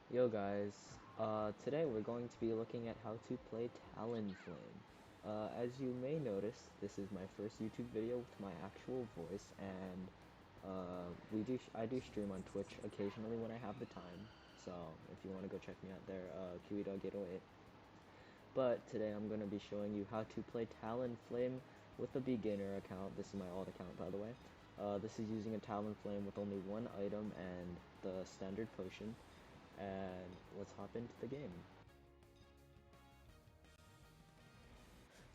Yo guys, today we're going to be looking at how to play Talonflame. As you may notice, this is my first YouTube video with my actual voice, and I do stream on Twitch occasionally when I have the time. So if you want to go check me out there, Kiwidog 808. But today I'm going to be showing you how to play Talonflame with a beginner account. This is my alt account, by the way. This is using a Talonflame with only one item and the standard potion. And let's hop into the game.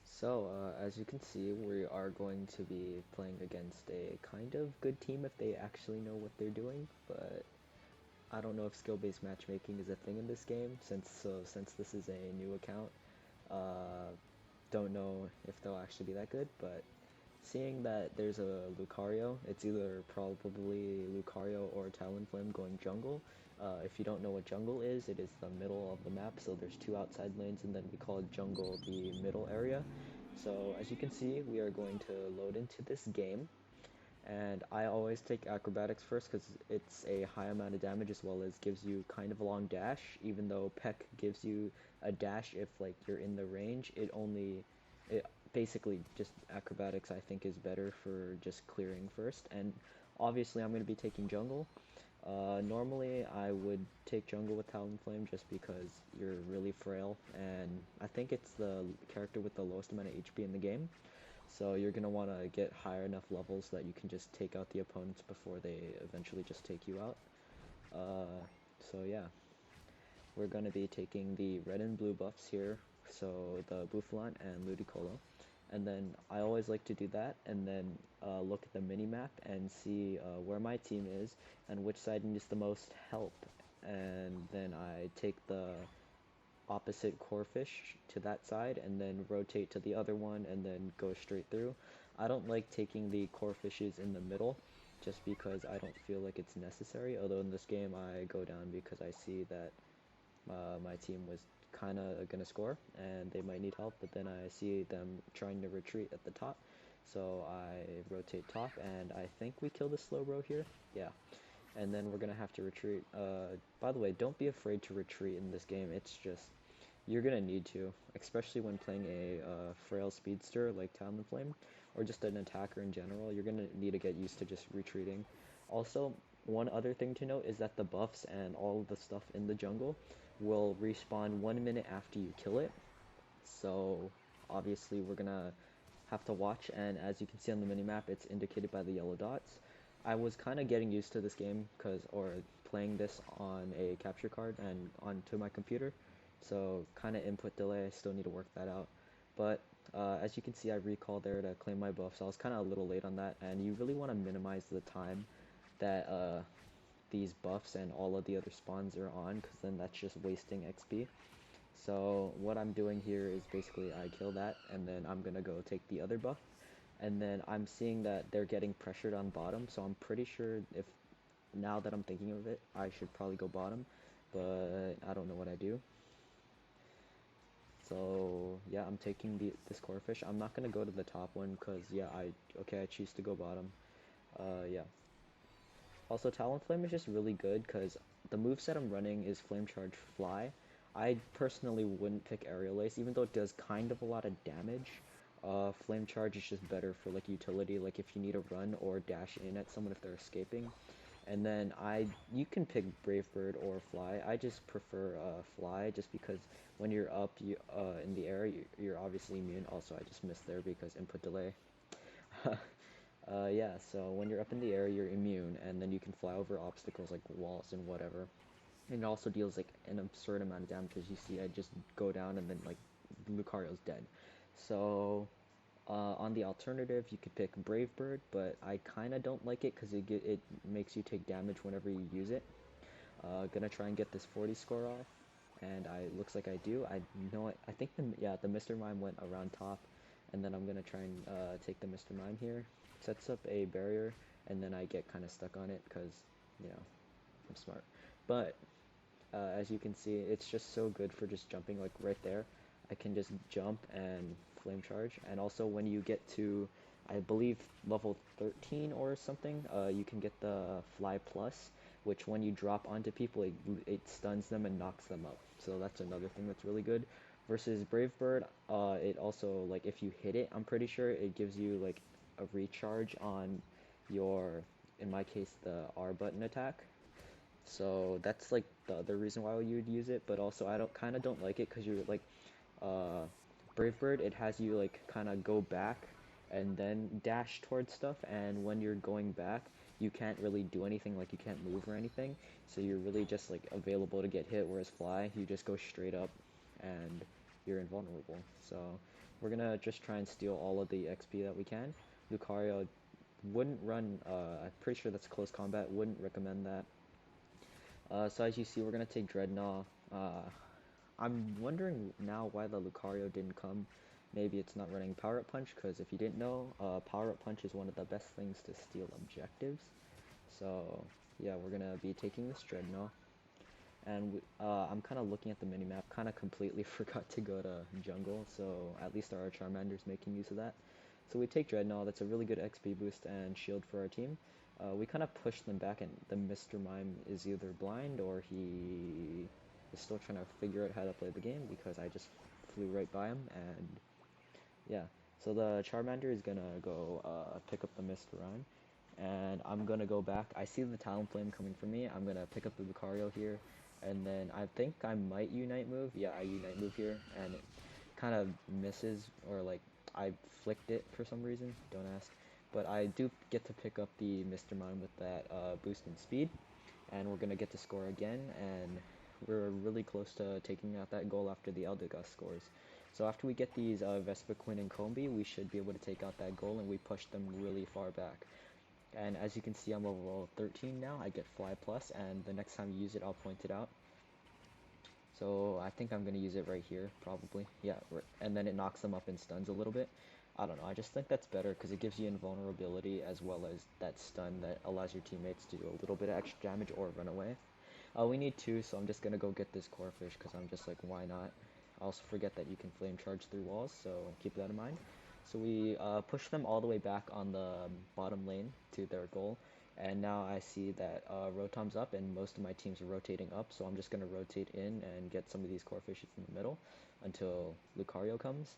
So, as you can see, we are going to be playing against a kind of good team if they actually know what they're doing, but I don't know if skill-based matchmaking is a thing in this game, since this is a new account. Don't know if they'll actually be that good, but seeing that there's a Lucario, it's either probably Lucario or Talonflame going jungle. If you don't know what jungle is, it is the middle of the map, so there's two outside lanes, and then we call jungle the middle area. So as you can see, we are going to load into this game, and I always take acrobatics first because it's a high amount of damage as well as gives you kind of a long dash. Even though Peck gives you a dash if like you're in the range, it basically just acrobatics I think is better for just clearing first. And obviously I'm going to be taking jungle. Normally I would take jungle with Talonflame just because you're really frail, and I think it's the character with the lowest amount of HP in the game. So you're going to want to get higher enough levels that you can just take out the opponents before they eventually just take you out. So yeah, we're going to be taking the red and blue buffs here, so the Buffalon and Ludicolo. And then I always like to do that and then look at the mini-map and see where my team is and which side needs the most help. And then I take the opposite core fish to that side and then rotate to the other one and then go straight through. I don't like taking the core fishes in the middle just because I don't feel like it's necessary, although in this game I go down because I see that my team was kind of gonna score and they might need help, but then I see them trying to retreat at the top, so I rotate top and I think we kill the slow bro here. Yeah, and then we're gonna have to retreat. By the way, don't be afraid to retreat in this game. It's just you're gonna need to, especially when playing a frail speedster like Talonflame, or just an attacker in general. You're gonna need to get used to just retreating. Also, one other thing to note is that the buffs and all of the stuff in the jungle will respawn 1 minute after you kill it. So obviously we're gonna have to watch, and as you can see on the minimap, it's indicated by the yellow dots. I was kind of getting used to this game or playing this on a capture card and onto my computer, so kind of input delay, I still need to work that out. But as you can see, I recall there to claim my buff, so I was kind of a little late on that, and you really want to minimize the time that these buffs and all of the other spawns are on, because then that's just wasting XP. So what I'm doing here is basically I kill that, and then I'm gonna go take the other buff, and then I'm seeing that they're getting pressured on bottom, so I'm pretty sure, if now that I'm thinking of it, I should probably go bottom, but I don't know what I do. So yeah, I'm taking this core fish. I'm not gonna go to the top one because yeah, I choose to go bottom. Yeah. Also, Talonflame is just really good because the moveset I'm running is Flame Charge Fly. I personally wouldn't pick Aerial Ace, even though it does kind of a lot of damage. Flame Charge is just better for like utility, like if you need to run or dash in at someone if they're escaping. And then you can pick Brave Bird or Fly. I just prefer Fly just because when you're up in the air, you're obviously immune. Also, I just missed there because input delay. Yeah, so when you're up in the air, you're immune, and then you can fly over obstacles like walls and whatever. And it also deals like an absurd amount of damage, as you see. I just go down and then like Lucario's dead. So on the alternative, you could pick Brave Bird, but I kind of don't like it because it makes you take damage whenever you use it. Gonna try and get this 40 score off, and looks like I do. I know it. I think the Mr. Mime went around top, and then I'm gonna try and take the Mr. Mime here. Sets up a barrier, and then I get kind of stuck on it because you know I'm smart. But as you can see, it's just so good for just jumping like right there. I can just jump and flame charge, and also when you get to, I believe, level 13 or something, you can get the fly plus, which when you drop onto people, it stuns them and knocks them up. So that's another thing that's really good. Versus Brave Bird, it also, like, if you hit it, I'm pretty sure it gives you, like, a recharge on your, in my case, the R button attack. So that's, like, the other reason why you would use it, but also I kind of don't like it because you're, like, uh, Brave Bird, it has you, like, kind of go back and then dash towards stuff, and when you're going back, you can't really do anything, like, you can't move or anything, so you're really just, like, available to get hit, whereas Fly, you just go straight up, and you're invulnerable. So, we're gonna just try and steal all of the XP that we can. Lucario wouldn't run, I'm pretty sure that's close combat, wouldn't recommend that. So as you see, we're gonna take Dreadnought. I'm wondering now why the Lucario didn't come. Maybe it's not running Power Up Punch, because if you didn't know, Power Up Punch is one of the best things to steal objectives. So yeah, we're gonna be taking this Dreadnought. And I'm kind of looking at the minimap, kind of completely forgot to go to jungle, so at least our Charmander's making use of that. So we take Dreadnought, that's a really good XP boost and shield for our team. We kind of push them back, and the Mr. Mime is either blind or he is still trying to figure out how to play the game, because I just flew right by him, and yeah. So the Charmander is gonna go pick up the Mr. Mime, and I'm gonna go back. I see the Talonflame coming for me. I'm gonna pick up the Lucario here, and then I think I might Unite move. Yeah, I Unite move here, and it kind of misses, or like I flicked it for some reason. Don't ask. But I do get to pick up the Mr. Mime with that boost in speed, and we're gonna get to score again, and we're really close to taking out that goal after the Eldegoss scores. So after we get these Vespiquen and Combi, we should be able to take out that goal, and we push them really far back. And as you can see, I'm level 13 now. I get Fly Plus, and the next time you use it, I'll point it out. So I think I'm going to use it right here, probably. Yeah, and then it knocks them up and stuns a little bit. I don't know, I just think that's better because it gives you invulnerability as well as that stun that allows your teammates to do a little bit of extra damage or run away. We need two, so I'm just going to go get this Corphish because I'm just like, why not? I also forget that you can flame charge through walls, so keep that in mind. So we push them all the way back on the bottom lane to their goal. And now I see that Rotom's up and most of my teams are rotating up, so I'm just going to rotate in and get some of these Corphishes in the middle until Lucario comes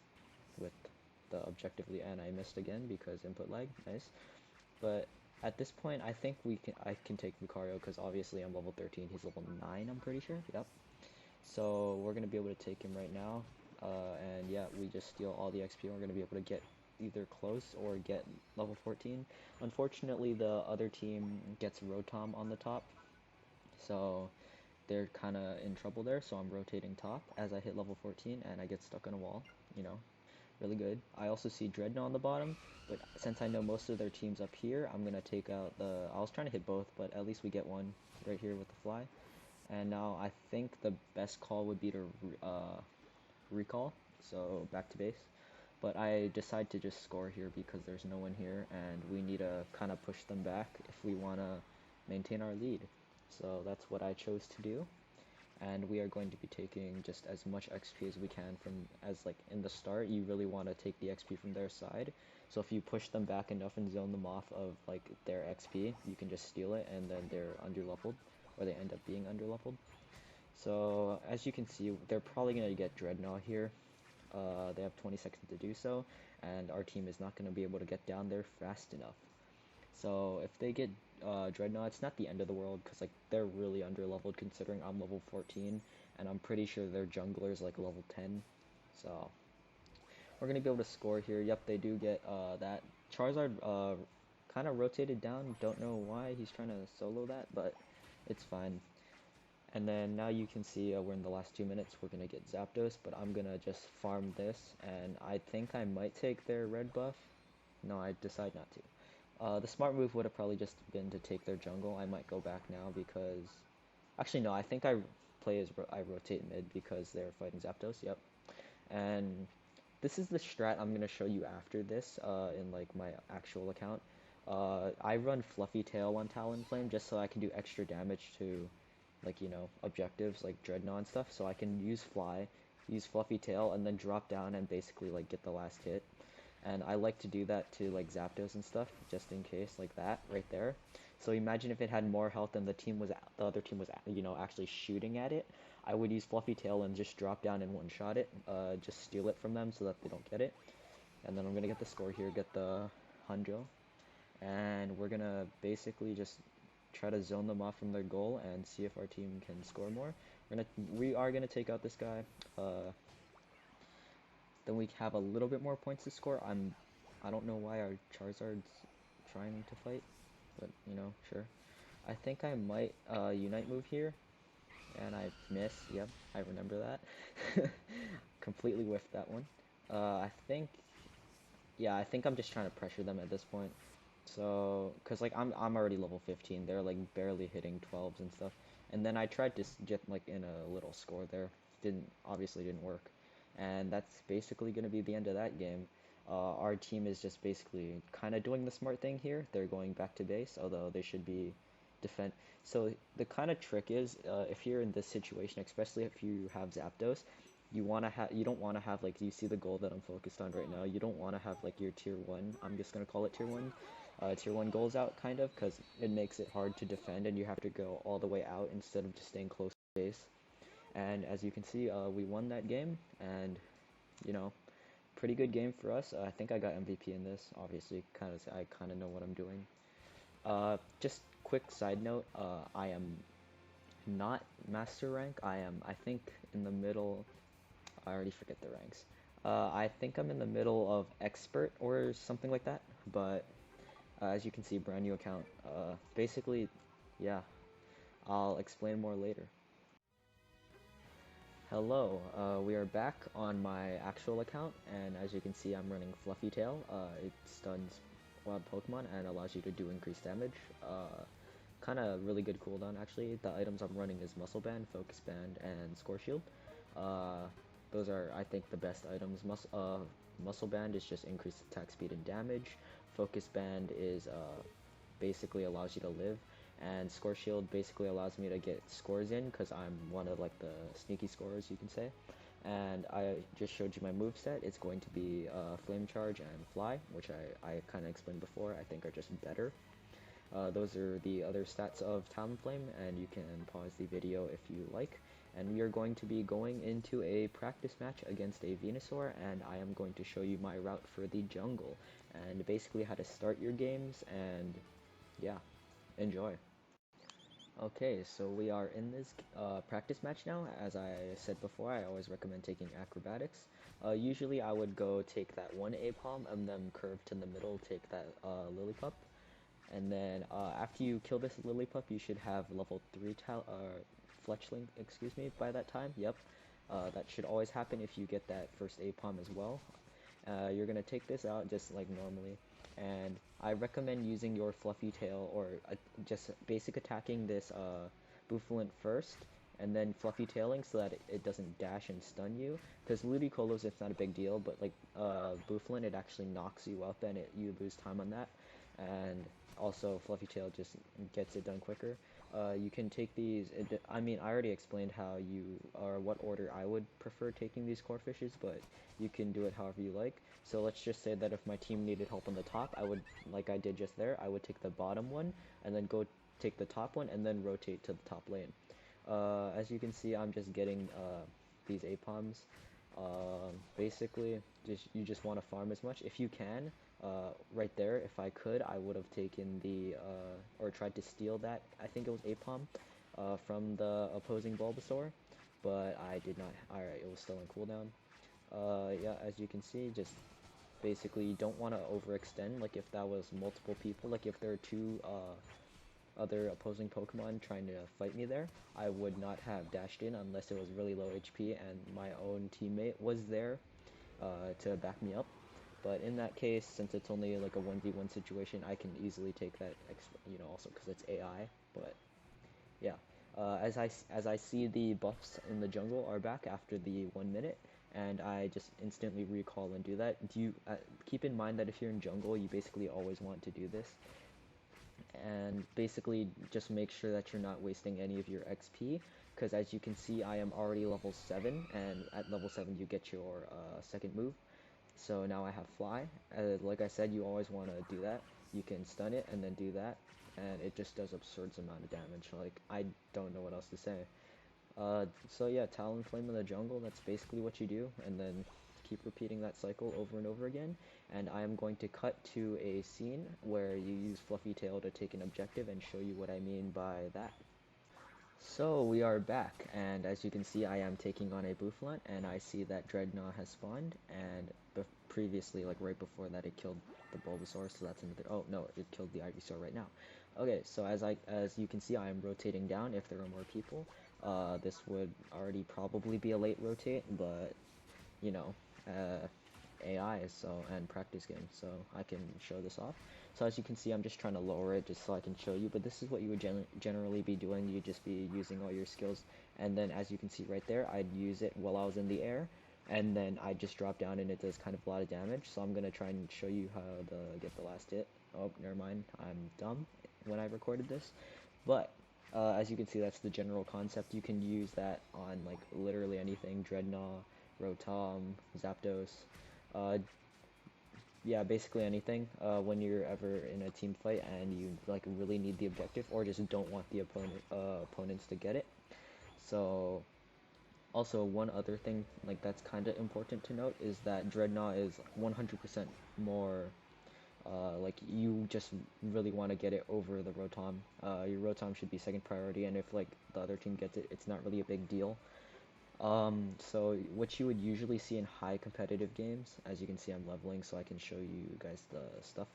with the objectively, and I missed again because input lag, nice. But at this point, I think I can take Lucario because obviously I'm level 13, he's level 9, I'm pretty sure, yep. So we're going to be able to take him right now, and yeah, we just steal all the XP, and we're going to be able to get either close or get level 14. Unfortunately, the other team gets Rotom on the top, so they're kind of in trouble there, so I'm rotating top as I hit level 14, and I get stuck on a wall, you know, really good. I also see Dreadnought on the bottom, but since I know most of their team's up here, I'm going to take out the... I was trying to hit both, but at least we get one right here with the Fly. And now I think the best call would be to recall, so back to base. But I decide to just score here because there's no one here, and we need to kind of push them back if we want to maintain our lead. So that's what I chose to do. And we are going to be taking just as much XP as we can from, as like in the start, you really want to take the XP from their side. So if you push them back enough and zone them off of like their XP, you can just steal it, and then they're underleveled, or they end up being underleveled. So as you can see, they're probably going to get Dreadnought here. They have 20 seconds to do so, and our team is not going to be able to get down there fast enough. So if they get Dreadnought, it's not the end of the world, because like they're really underleveled considering I'm level 14, and I'm pretty sure their jungler's like level 10. So we're going to be able to score here. Yep, they do get that. Charizard kind of rotated down. Don't know why he's trying to solo that, but it's fine. And then now you can see we're in the last 2 minutes. We're going to get Zapdos, but I'm going to just farm this, and I think I might take their red buff. No, I decide not to. The smart move would have probably just been to take their jungle. I might go back now because... Actually, no, I think I rotate mid because they're fighting Zapdos, yep. And this is the strat I'm going to show you after this in like my actual account. I run Fluffy Tail on Talonflame just so I can do extra damage to, like, you know, objectives like Dreadnought and stuff. So I can use Fly, use Fluffy Tail, and then drop down and basically like get the last hit. and I like to do that to like Zapdos and stuff, just in case, like that right there. So imagine if it had more health and the other team was actually shooting at it. I would use Fluffy Tail and just drop down and one-shot it, just steal it from them so that they don't get it. And then I'm gonna get the score here, get the Hanjo, and we're gonna basically just try to zone them off from their goal and see if our team can score more. We are gonna take out this guy. Then we have a little bit more points to score. I don't know why our Charizard's trying to fight, but sure. I think I might Unite move here, and I miss. Yep, I remember that. Completely whiffed that one. I think, yeah, I think I'm just trying to pressure them at this point. So, cause like I'm already level 15. They're like barely hitting 12s and stuff. And then I tried to get like in a little score there. Obviously didn't work. And that's basically gonna be the end of that game. Our team is just basically kind of doing the smart thing here. They're going back to base, although they should be defend. So the kind of trick is, if you're in this situation, especially if you have Zapdos, you don't want to have like, you see the goal that I'm focused on right now. You don't want to have like your tier 1, I'm just gonna call it tier 1 goals out, kind of, because it makes it hard to defend and you have to go all the way out instead of just staying close to base. And as you can see, we won that game, and you know pretty good game for us. I think I got MVP in this, obviously. I kind of know what I'm doing. Just quick side note, I am not master rank. I think, in the middle. I already forget the ranks. I think I'm in the middle of expert or something like that. But as you can see, brand new account. Basically, yeah, I'll explain more later. Hello, we are back on my actual account, and as you can see, I'm running Fluffy Tail. It stuns wild Pokemon and allows you to do increased damage. Kind of really good cooldown, actually. The items I'm running is Muscle Band, Focus Band, and Score Shield. Uh, those are, I think, the best items. Muscle Band is just increased attack speed and damage. Focus Band is basically allows you to live, and Score Shield basically allows me to get scores in because I'm one of like the sneaky scorers, you can say. And I just showed you my move set. It's going to be Flame Charge and Fly, which I kind of explained before. I think are just better. Those are the other stats of Talonflame, and you can pause the video if you like. And we are going to be going into a practice match against a Venusaur, and I am going to show you my route for the jungle, and basically how to start your games, and yeah, enjoy. Okay, so we are in this practice match now. As I said before, I always recommend taking acrobatics. Usually I would go take that one A-palm and then curve to the middle, take that Lillipup. And then after you kill this Lillipup, you should have level 3 Fletchling, excuse me, by that time. Yep. That should always happen if you get that first A-palm as well. You're going to take this out just like normally. And I recommend using your Fluffy Tail, or just basic attacking this Bouffalant first, and then Fluffy Tailing so that it doesn't dash and stun you. Because Ludicolo's, it's not a big deal, but like Bouffalant, it actually knocks you up and you lose time on that. And also Fluffy Tail just gets it done quicker. You can take these, I mean, I already explained how what order I would prefer taking these core fishes, but you can do it however you like. So let's just say that if my team needed help on the top, I would, like I did just there, I would take the bottom one, and then go take the top one, and then rotate to the top lane. As you can see, I'm just getting these A-palms. Basically, you just want to farm as much if you can. Right there, if I could, I would have taken or tried to steal that, I think it was A-palm, from the opposing Bulbasaur, but I did not. Alright, it was still in cooldown. Yeah, as you can see, just basically you don't want to overextend. Like if that was multiple people, like if there are two other opposing Pokemon trying to fight me there, I would not have dashed in unless it was really low HP and my own teammate was there to back me up. But in that case, since it's only like a 1v1 situation, I can easily take that, also because it's AI. But yeah, as I see the buffs in the jungle are back after the 1 minute, and I just instantly recall and do that. Keep in mind that if you're in jungle, you basically always want to do this, and basically just make sure that you're not wasting any of your XP, because as you can see, I am already level 7, and at level 7 you get your second move. So now I have fly. Like I said, you always want to do that. You can stun it and then do that, and it just does absurd amount of damage. Like, I don't know what else to say. So yeah, Talonflame in the jungle, that's basically what you do, and then keep repeating that cycle over and over again. And I am going to cut to a scene where you use Fluffy Tail to take an objective and show you what I mean by that. So we are back, and as you can see, I am taking on a Bouffalant, and I see that Dreadnought has spawned, and previously, like right before that, it killed the Bulbasaur, so that's another. Oh no, it killed the Ivysaur right now. Okay, so as you can see, I am rotating down. If there are more people, this would already probably be a late rotate, but you know, AI so and practice game, so I can show this off. So as you can see, I'm just trying to lower it just so I can show you, but this is what you would generally be doing. You'd just be using all your skills, and then as you can see right there, I'd use it while I was in the air, and then I just drop down and it does kind of a lot of damage. So I'm gonna try and show you how to get the last hit. Oh, never mind, I'm dumb when I recorded this, but as you can see, that's the general concept. You can use that on like literally anything: Dreadnought, Rotom, Zapdos, uh, yeah, basically anything. When you're ever in a team fight and you like really need the objective, or just don't want the opponents to get it. So also one other thing like that's kind of important to note is that Dreadnought is 100% more. Like you just really want to get it over the Rotom. Your Rotom should be second priority, and if like the other team gets it, it's not really a big deal. So what you would usually see in high competitive games, as you can see I'm leveling so I can show you guys the stuff.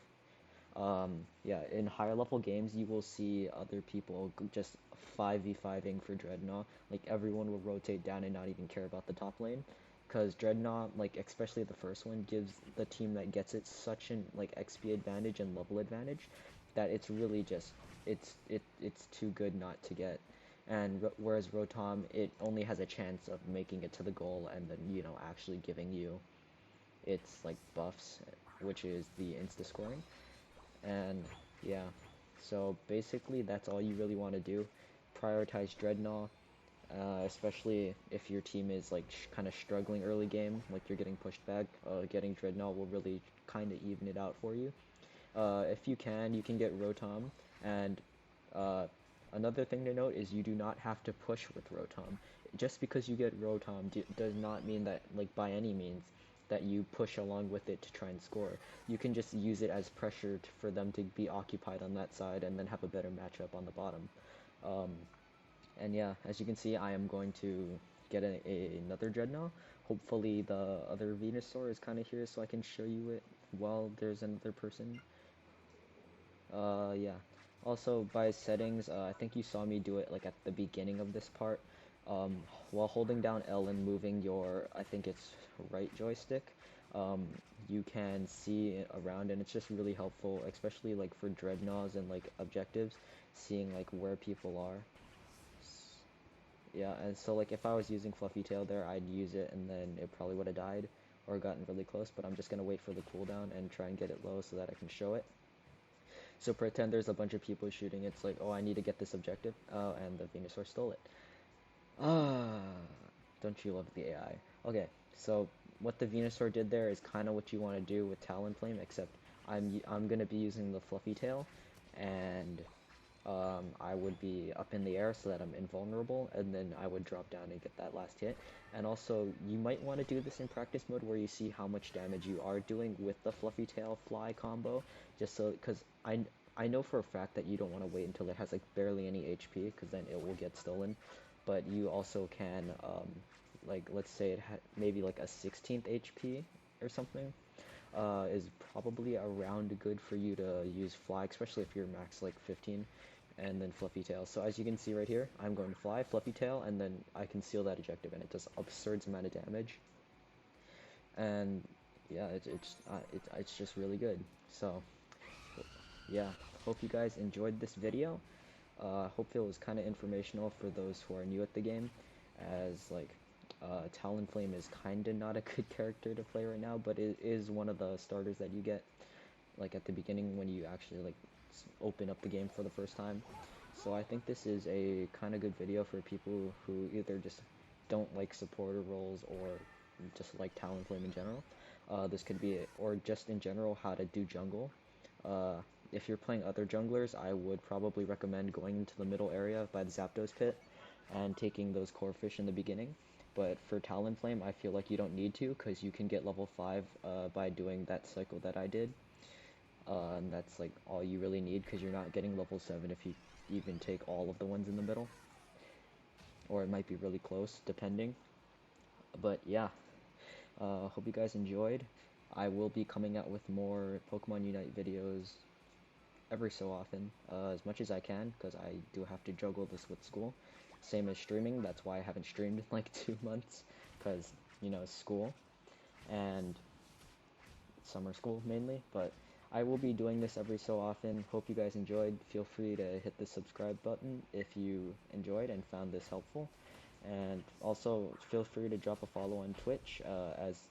Yeah, in higher level games you will see other people just 5v5ing for Dreadnought. Like everyone will rotate down and not even care about the top lane. Because Dreadnought, like especially the first one, gives the team that gets it such an like XP advantage and level advantage that it's really just it's too good not to get. And whereas Rotom, it only has a chance of making it to the goal and then actually giving you its like buffs, which is the insta scoring. And yeah, so basically that's all you really want to do. Prioritize Dreadnought, especially if your team is like kind of struggling early game, like you're getting pushed back. Getting Dreadnought will really kind of even it out for you. If you can get Rotom, and uh, another thing to note is you do not have to push with Rotom. Just because you get Rotom does not mean that, like by any means, that you push along with it to try and score. You can just use it as pressure for them to be occupied on that side and then have a better matchup on the bottom. Um, and yeah, as you can see, I am going to get another Dreadnought. Hopefully the other Venusaur is kind of here so I can show you it while there's another person. Yeah. Also, by settings, I think you saw me do it like at the beginning of this part. Um, while holding down L and moving your, I think it's right joystick, um, you can see around, and it's just really helpful, especially like for Dreadnoughts and like objectives, seeing like where people are. Yeah, and so like if I was using Fluffy Tail there, I'd use it and then it probably would have died or gotten really close, but I'm just gonna wait for the cooldown and try and get it low so that I can show it. So pretend there's a bunch of people shooting. It's like, oh, I need to get this objective. Oh, and the Venusaur stole it. Ah, don't you love the AI? Okay, so what the Venusaur did there is kind of what you want to do with Talonflame, except I'm gonna be using the Fluffy Tail, and I would be up in the air so that I'm invulnerable, and then I would drop down and get that last hit. And also, you might want to do this in practice mode where you see how much damage you are doing with the Fluffy Tail Fly combo, just so, because I know for a fact that you don't want to wait until it has like barely any HP, because then it will get stolen. But you also can, like, let's say it maybe like a 16th HP or something, is probably around good for you to use Fly, especially if you're max like 15, and then Fluffy Tail. So as you can see right here, I'm going to Fly, Fluffy Tail, and then I can seal that objective, and it does absurd amount of damage. And yeah, it's just really good. So yeah, hope you guys enjoyed this video. Hope it was kind of informational for those who are new at the game, as like Talonflame is kind of not a good character to play right now, but it is one of the starters that you get like at the beginning when you actually like open up the game for the first time. So I think this is a kind of good video for people who either just don't like supporter roles or just like Talonflame in general. This could be, or just in general, how to do jungle. If you're playing other junglers, I would probably recommend going into the middle area by the Zapdos pit and taking those core fish in the beginning. But for Talonflame, I feel like you don't need to, because you can get level 5 by doing that cycle that I did. And that's like all you really need, because you're not getting level 7 if you even take all of the ones in the middle. Or it might be really close, depending. But yeah, hope you guys enjoyed. I will be coming out with more Pokemon Unite videos every so often, as much as I can, because I do have to juggle this with school. Same as streaming, that's why I haven't streamed in like 2 months, because, you know, school and summer school mainly. But I will be doing this every so often. Hope you guys enjoyed. Feel free to hit the subscribe button if you enjoyed and found this helpful. And also feel free to drop a follow on Twitch, as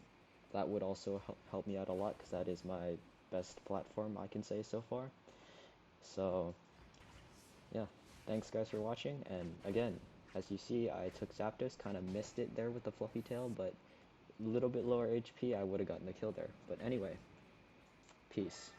that would also help me out a lot, because that is my best platform I can say so far. So yeah, thanks guys for watching, and again, as you see, I took Zapdos, kind of missed it there with the fluffy tail, but a little bit lower HP, I would have gotten the kill there. But anyway, peace.